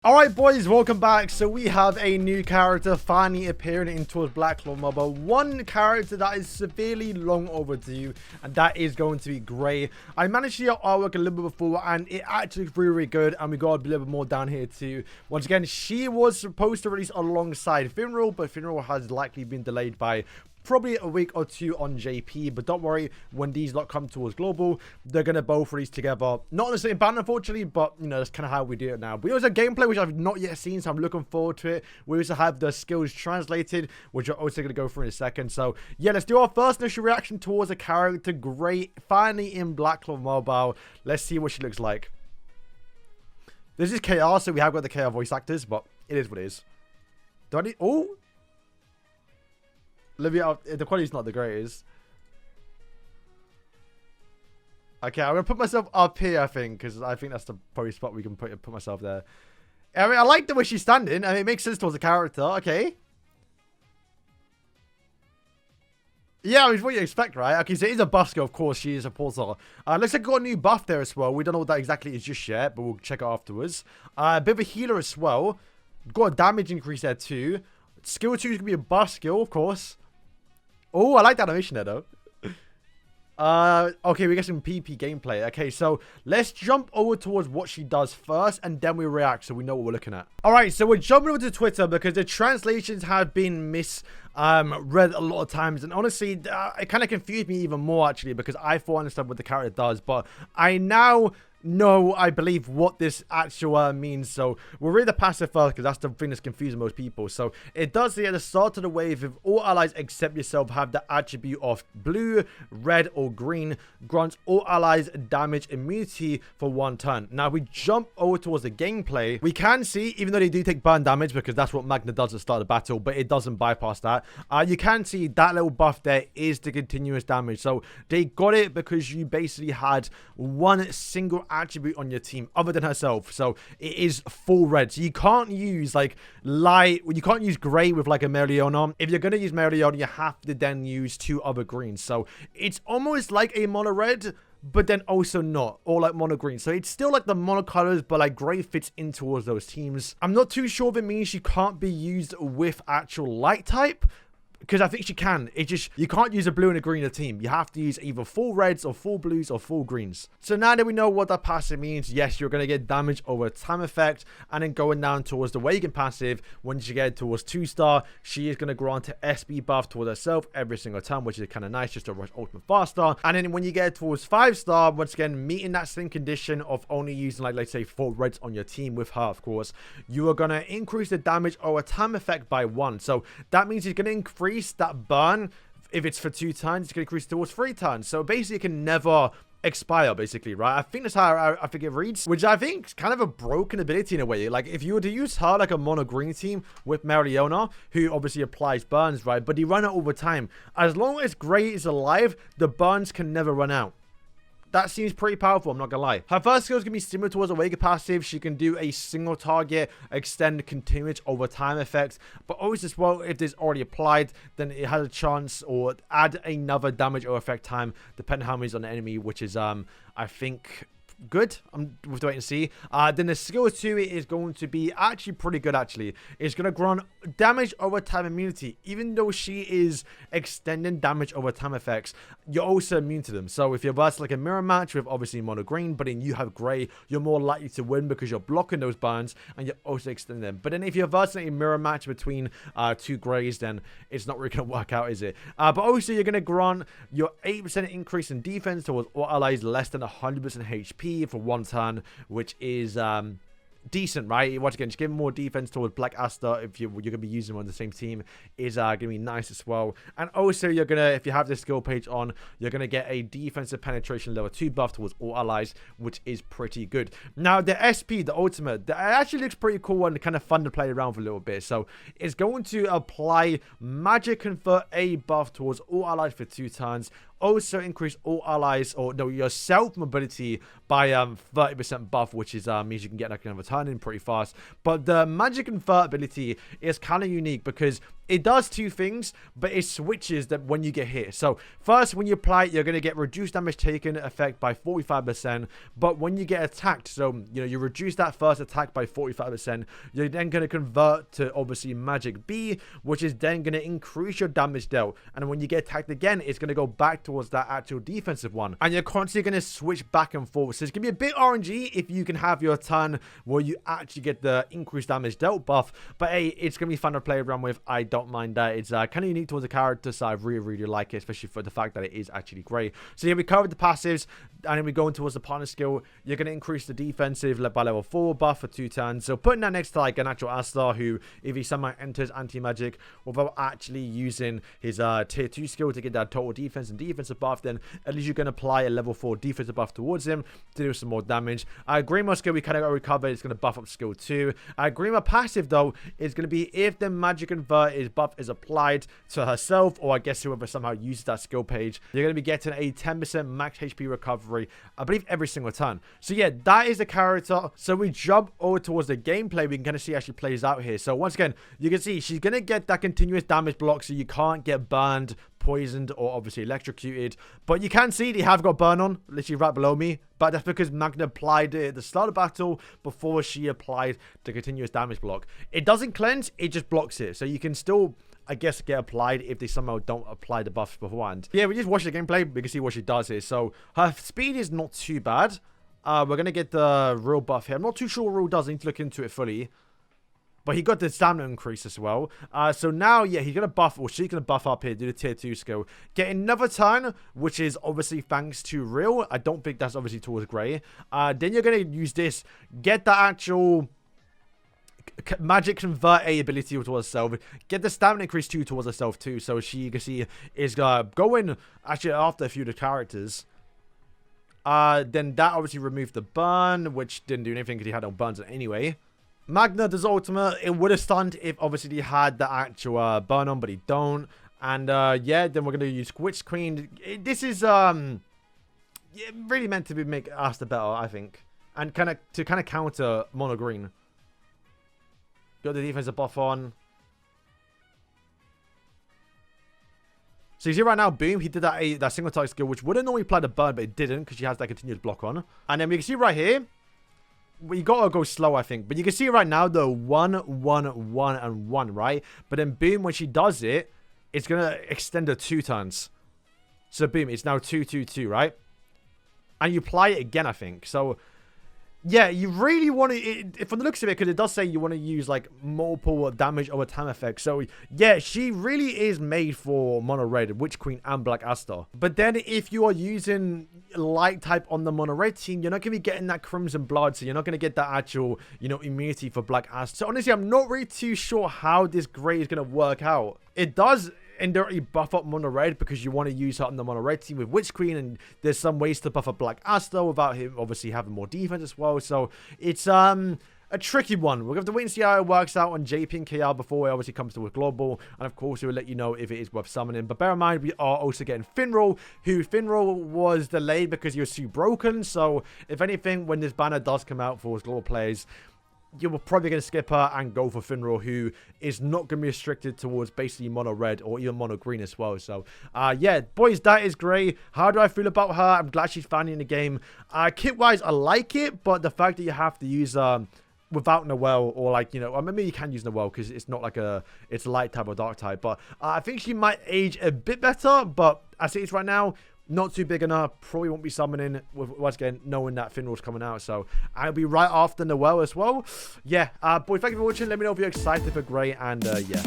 Alright boys, welcome back. So we have a new character finally appearing in towards Black Clover Mobile. One character that is severely long overdue, and that is going to be Grey. I managed to get artwork a little bit before, and it actually looks really, really good, and we got a little bit more down here too. Once again, she was supposed to release alongside Funeral, but Funeral has likely been delayed by probably a week or two on JP, but don't worry, when these lot come towards global, they're gonna both release together, not on the same band unfortunately, but you know, that's kind of how we do it now. We also have gameplay which I've not yet seen, so I'm looking forward to it. We also have the skills translated, which we're also gonna go through in a second. So yeah, let's do our first initial reaction towards a character Grey finally in Black Clover Mobile. Let's see what she looks like. This is KR, so we have got the KR voice actors, but it is what it is. Do I need... Oh, Olivia, the quality's not the greatest. Okay, I'm gonna put myself up here, I think, because I think that's the probably spot we can put myself there. I mean, I like the way she's standing. I mean, it makes sense towards the character. Okay. Yeah, I mean, it's what you expect, right? Okay, so it is a buff skill, of course. She is a porter. Looks like we've got a new buff there as well. We don't know what that exactly is just yet, but we'll check it afterwards. A bit of a healer as well. Got a damage increase there too. Skill 2 is gonna be a buff skill, of course. Oh, I like that animation there, though. Okay, we get some PP gameplay. Okay, so let's jump over towards what she does first, and then we react so we know what we're looking at. All right, so we're jumping over to Twitter because the translations have been read a lot of times, and honestly, it kind of confused me even more, actually, because I thought I understood what the character does, but I now... No, I believe what this actual means. So we'll read the passive first because that's the thing that's confusing most people. So it does say at the start of the wave, if all allies except yourself have the attribute of blue, red, or green, grants all allies damage immunity for 1 turn. Now we jump over towards the gameplay. We can see, even though they do take burn damage because that's what Magna does at the start of the battle, but it doesn't bypass that. You can see that little buff there is the continuous damage. So they got it because you basically had one single attribute on your team other than herself, so it is full red. So you can't use like light, you can't use gray with like a Meridiana. If you're going to use Meridiana, you have to then use 2 other greens, so it's almost like a mono red, but then also not, or like mono green. So it's still like the mono colors, but like gray fits in towards those teams. I'm not too sure if it means she can't be used with actual light type, because I think she can. It just, you can't use a blue and a green in a team. You have to use either full reds or full blues or full greens. So now that we know what that passive means, yes, you're going to get damage over time effect, and then going down towards the Wagon passive, once you get towards 2-star, she is going to grant an SB buff towards herself every single time, which is kind of nice just to rush ultimate faster. And then when you get towards 5-star, once again, meeting that same condition of only using like, let's say 4 reds on your team with her, of course, you are going to increase the damage over time effect by 1. So that means you're going to increase that burn. If it's for 2 turns, it's going to increase towards 3 turns. So basically it can never expire, basically, right? I think that's how I think it reads, which I think is kind of a broken ability in a way. Like if you were to use her like a mono green team with Mariona, who obviously applies burns, right, but they run out over time. As long as Grey is alive, the burns can never run out. That seems pretty powerful, I'm not gonna lie. Her first skill is gonna be similar towards a Wega passive. She can do a single target, extend continuous over time effects. But always as well, if this already applied, then it has a chance or add another damage or effect time, depending on how many is on the enemy, which is I think good. I'm with the wait and see. Then the skill 2 is going to be actually pretty good. Actually, it's going to grant damage over time immunity. Even though she is extending damage over time effects, you're also immune to them. So if you're versus like a mirror match with obviously mono green, but then you have gray, you're more likely to win because you're blocking those burns and you're also extending them. But then if you're versus a mirror match between 2 grays, then it's not really going to work out, is it? But also you're going to grant your 8% increase in defense towards all allies less than 100% HP for 1 turn, which is decent, right? Once again, just give more defense towards Black Asta if you're gonna be using them on the same team is gonna be nice as well. And also you're gonna, if you have this skill page on, you're gonna get a defensive penetration level 2 buff towards all allies, which is pretty good. Now the SP, the ultimate, that actually looks pretty cool and kind of fun to play around for a little bit. So it's going to apply magic convert A buff towards all allies for 2 turns. also increase all allies, or no, yourself mobility by 30% buff, which is means you can get like another turn in pretty fast. But the magic convert ability is kind of unique because it does two things, but it switches that when you get hit. So first, when you apply it, you're going to get reduced damage taken effect by 45%. But when you get attacked, so you reduce that first attack by 45%, you're then going to convert to obviously magic B, which is then going to increase your damage dealt. And when you get attacked again, it's going to go back towards that actual defensive one. And you're constantly going to switch back and forth. So it's going to be a bit RNG if you can have your turn where you actually get the increased damage dealt buff. But hey, it's going to be fun to play around with. I don't mind that. It's kind of unique towards the character, so I really like it, especially for the fact that it is actually great. So here we covered the passives, and then we go towards the partner skill. You're going to increase the defensive by level 4 buff for 2 turns. So putting that next to like an actual Astar who, if he somehow enters anti-magic without actually using his tier 2 skill to get that total defense and defensive buff, then at least you can apply a level 4 defensive buff towards him to do some more damage. Grima skill we kind of already covered. It's going to buff up skill 2. Grima passive though is going to be if the magic convert is buff is applied to herself, or I guess whoever somehow uses that skill page, you're going to be getting a 10% max HP recovery, I believe, every single turn. So yeah, that is the character. So we jump over towards the gameplay. We can kind of see how she plays out here. So once again, you can see she's going to get that continuous damage block, so you can't get burned, poisoned, or obviously electrocuted. But you can see they have got burn on literally right below me, but that's because Magna applied it at the start of the battle before she applied the continuous damage block. It doesn't cleanse, it just blocks it, so you can still, I guess, get applied if they somehow don't apply the buffs beforehand. Yeah, we just watch the gameplay. We can see what she does here. So her speed is not too bad. We're going to get the real buff here. I'm not too sure what real does. I need to look into it fully. But he got the stamina increase as well. So now, yeah, he's going to buff, or she's going to buff up here, do the tier 2 skill. Get another turn, which is obviously thanks to Real. I don't think that's obviously towards Grey. Then you're going to use this, get the actual magic convert A ability towards herself. Get the stamina increase 2 towards herself too. So she, you can see, is going actually after a few of the characters. Then that obviously removed the burn, which didn't do anything because he had no burns anyway. Magna does ultimate. It would have stunned if obviously he had the actual burn on, but he don't. And yeah, then we're gonna use Witch Queen. This is really meant to be make us the better, I think, and kind of counter mono green. Got the defensive buff on. So you see right now, boom, he did that single target skill, which would have normally applied the burn, but it didn't because she has that continuous block on. And then we can see right here, we gotta go slow, I think. But you can see right now the 1, 1, 1, and 1, right? But then boom, when she does it, it's gonna extend her 2 turns. So boom, it's now 2, 2, 2, right? And you apply it again, I think. So yeah, you really want to, from the looks of it, because it does say you want to use like multiple damage over time effects. So yeah, she really is made for mono red, Witch Queen, and Black Astar. But then if you are using light type on the mono red team, you're not going to be getting that crimson blood, so you're not going to get that actual, immunity for Black Astar. So honestly, I'm not really too sure how this Grey is going to work out. It does indirectly buff up mono red because you want to use her on the mono red team with Witch Queen, and there's some ways to buff up Black Astar without him obviously having more defense as well. So it's a tricky one. We'll have to wait and see how it works out on JP and KR before it obviously comes to a global, and of course we'll let you know if it is worth summoning. But bear in mind, we are also getting Finral, who Finral was delayed because he was too broken. So if anything, when this banner does come out for global players, you're probably going to skip her and go for Finral, who is not going to be restricted towards basically mono red or even mono green as well. So yeah, boys, that is great. How do I feel about her? I'm glad she's finally in the game. Kit wise, I like it, but the fact that you have to use without Noelle, or like, or maybe you can use Noelle because it's not like it's a light type or dark type, but I think she might age a bit better. But as it is right now, not too big enough. Probably won't be summoning with, once again, knowing that Finral's coming out. So I'll be right after Noelle as well. Yeah, boys, thank you for watching. Let me know if you're excited for Grey, and yeah.